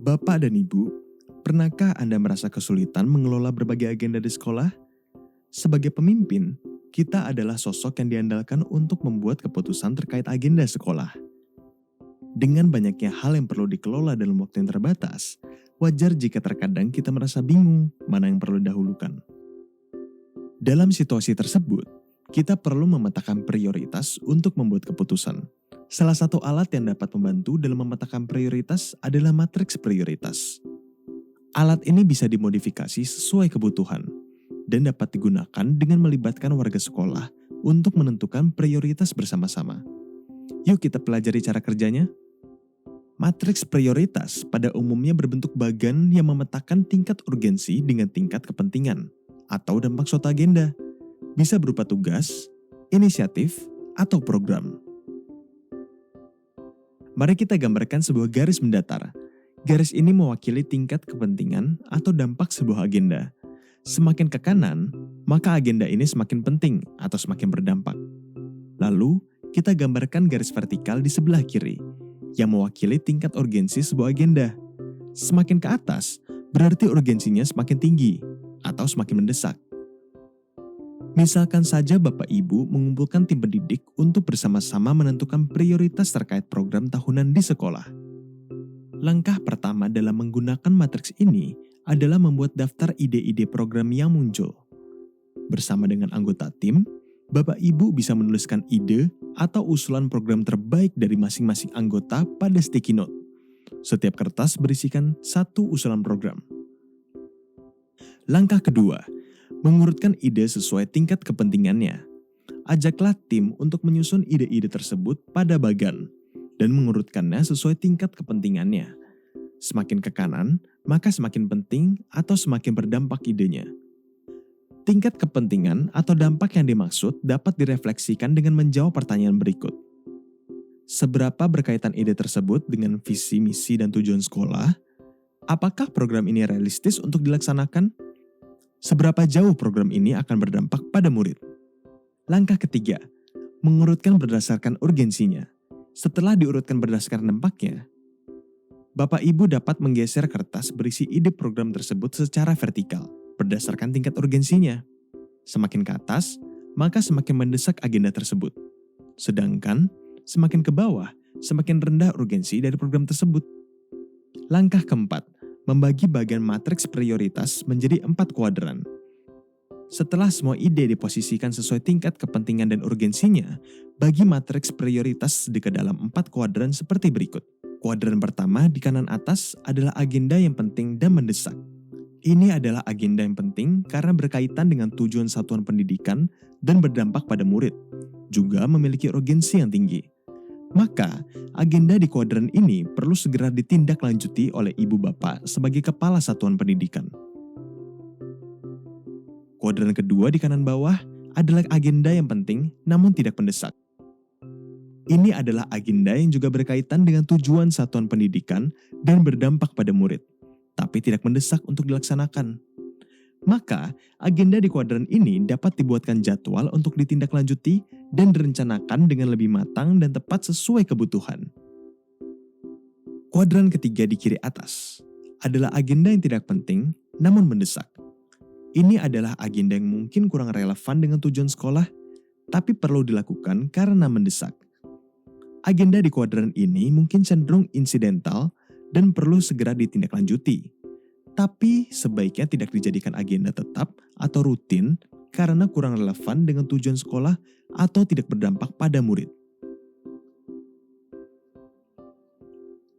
Bapak dan Ibu, pernahkah Anda merasa kesulitan mengelola berbagai agenda di sekolah? Sebagai pemimpin, kita adalah sosok yang diandalkan untuk membuat keputusan terkait agenda sekolah. Dengan banyaknya hal yang perlu dikelola dalam waktu yang terbatas, wajar jika terkadang kita merasa bingung mana yang perlu didahulukan. Dalam situasi tersebut, kita perlu memetakan prioritas untuk membuat keputusan. Salah satu alat yang dapat membantu dalam memetakan prioritas adalah matriks prioritas. Alat ini bisa dimodifikasi sesuai kebutuhan dan dapat digunakan dengan melibatkan warga sekolah untuk menentukan prioritas bersama-sama. Yuk kita pelajari cara kerjanya. Matriks prioritas pada umumnya berbentuk bagan yang memetakan tingkat urgensi dengan tingkat kepentingan atau dampak suatu agenda. Bisa berupa tugas, inisiatif, atau program. Mari kita gambarkan sebuah garis mendatar. Garis ini mewakili tingkat kepentingan atau dampak sebuah agenda. Semakin ke kanan, maka agenda ini semakin penting atau semakin berdampak. Lalu, kita gambarkan garis vertikal di sebelah kiri, yang mewakili tingkat urgensi sebuah agenda. Semakin ke atas, berarti urgensinya semakin tinggi atau semakin mendesak. Misalkan saja Bapak Ibu mengumpulkan tim pendidik untuk bersama-sama menentukan prioritas terkait program tahunan di sekolah. Langkah pertama dalam menggunakan matriks ini adalah membuat daftar ide-ide program yang muncul. Bersama dengan anggota tim, Bapak Ibu bisa menuliskan ide atau usulan program terbaik dari masing-masing anggota pada sticky note. Setiap kertas berisikan satu usulan program. Langkah kedua, mengurutkan ide sesuai tingkat kepentingannya. Ajaklah tim untuk menyusun ide-ide tersebut pada bagan dan mengurutkannya sesuai tingkat kepentingannya. Semakin ke kanan, maka semakin penting atau semakin berdampak idenya. Tingkat kepentingan atau dampak yang dimaksud dapat direfleksikan dengan menjawab pertanyaan berikut. Seberapa berkaitan ide tersebut dengan visi, misi, dan tujuan sekolah? Apakah program ini realistis untuk dilaksanakan? Seberapa jauh program ini akan berdampak pada murid? Langkah ketiga, mengurutkan berdasarkan urgensinya. Setelah diurutkan berdasarkan dampaknya, Bapak Ibu dapat menggeser kertas berisi ide program tersebut secara vertikal berdasarkan tingkat urgensinya. Semakin ke atas, maka semakin mendesak agenda tersebut. Sedangkan, semakin ke bawah, semakin rendah urgensi dari program tersebut. Langkah keempat, membagi bagian matriks prioritas menjadi 4 kuadran. Setelah semua ide diposisikan sesuai tingkat kepentingan dan urgensinya, bagi matriks prioritas ke dalam 4 kuadran seperti berikut. Kuadran pertama di kanan atas adalah agenda yang penting dan mendesak. Ini adalah agenda yang penting karena berkaitan dengan tujuan satuan pendidikan dan berdampak pada murid, juga memiliki urgensi yang tinggi. Maka, agenda di kuadran ini perlu segera ditindaklanjuti oleh ibu bapak sebagai kepala satuan pendidikan. Kuadran kedua di kanan bawah adalah agenda yang penting namun tidak mendesak. Ini adalah agenda yang juga berkaitan dengan tujuan satuan pendidikan dan berdampak pada murid, tapi tidak mendesak untuk dilaksanakan. Maka, agenda di kuadran ini dapat dibuatkan jadwal untuk ditindaklanjuti dan direncanakan dengan lebih matang dan tepat sesuai kebutuhan. Kuadran ketiga di kiri atas adalah agenda yang tidak penting namun mendesak. Ini adalah agenda yang mungkin kurang relevan dengan tujuan sekolah, tapi perlu dilakukan karena mendesak. Agenda di kuadran ini mungkin cenderung insidental dan perlu segera ditindaklanjuti. Tapi sebaiknya tidak dijadikan agenda tetap atau rutin karena kurang relevan dengan tujuan sekolah atau tidak berdampak pada murid.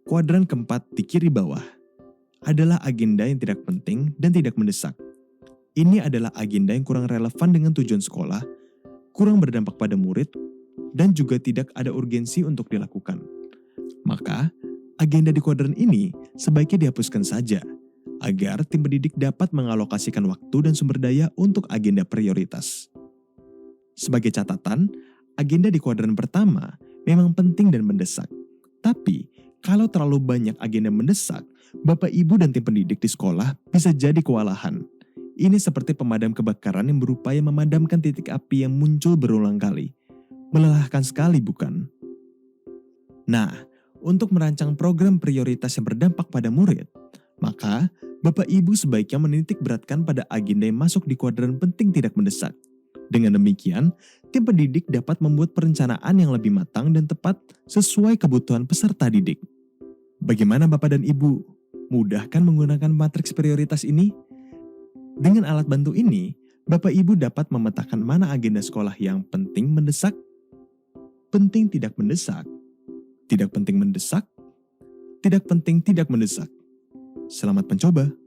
Kuadran keempat di kiri bawah adalah agenda yang tidak penting dan tidak mendesak. Ini adalah agenda yang kurang relevan dengan tujuan sekolah, kurang berdampak pada murid, dan juga tidak ada urgensi untuk dilakukan. Maka, agenda di kuadran ini sebaiknya dihapuskan saja, agar tim pendidik dapat mengalokasikan waktu dan sumber daya untuk agenda prioritas. Sebagai catatan, agenda di kuadran pertama memang penting dan mendesak. Tapi, kalau terlalu banyak agenda mendesak, Bapak Ibu dan tim pendidik di sekolah bisa jadi kewalahan. Ini seperti pemadam kebakaran yang berupaya memadamkan titik api yang muncul berulang kali. Melelahkan sekali, bukan? Nah, untuk merancang program prioritas yang berdampak pada murid, maka Bapak Ibu sebaiknya menitik beratkan pada agenda yang masuk di kuadran penting tidak mendesak. Dengan demikian, tim pendidik dapat membuat perencanaan yang lebih matang dan tepat sesuai kebutuhan peserta didik. Bagaimana Bapak dan Ibu? Mudah kan menggunakan matriks prioritas ini? Dengan alat bantu ini, Bapak Ibu dapat memetakan mana agenda sekolah yang penting mendesak, penting tidak mendesak, tidak penting mendesak, tidak penting tidak mendesak. Selamat mencoba.